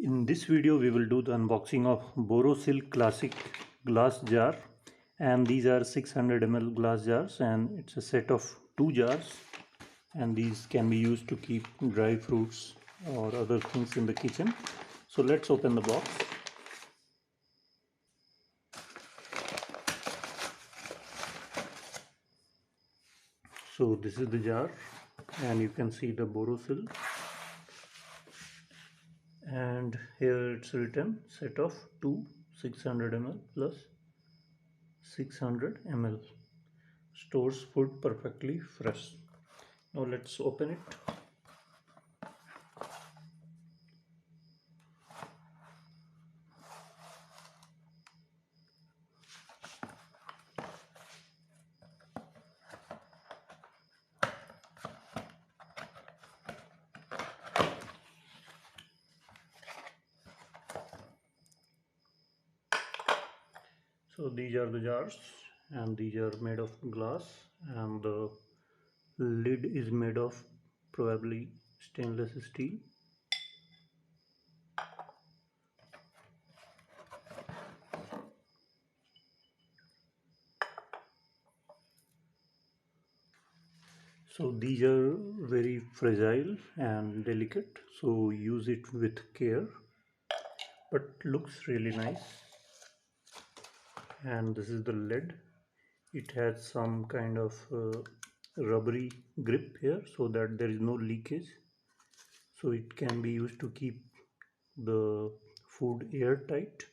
In this video we will do the unboxing of Borosil classic glass jar, and these are 600 ml glass jars, and it's a set of 2 jars, and these can be used to keep dry fruits or other things in the kitchen. So let's open the box. So this is the jar, and you can see the Borosil, and here it's written set of 600 ml plus 600 ml, stores food perfectly fresh. Now let's open it. So these are the jars, and these are made of glass, and the lid is made of probably stainless steel. So these are very fragile and delicate, so use it with care, but looks really nice. And this is the lid. It has some kind of rubbery grip here so that there is no leakage, so it can be used to keep the food airtight.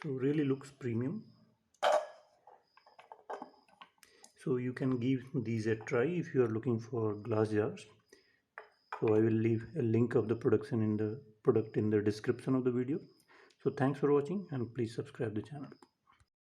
So really looks premium. So you can give these a try if you are looking for glass jars. So I will leave a link of the product in the description of the video. So thanks for watching, and please subscribe the channel.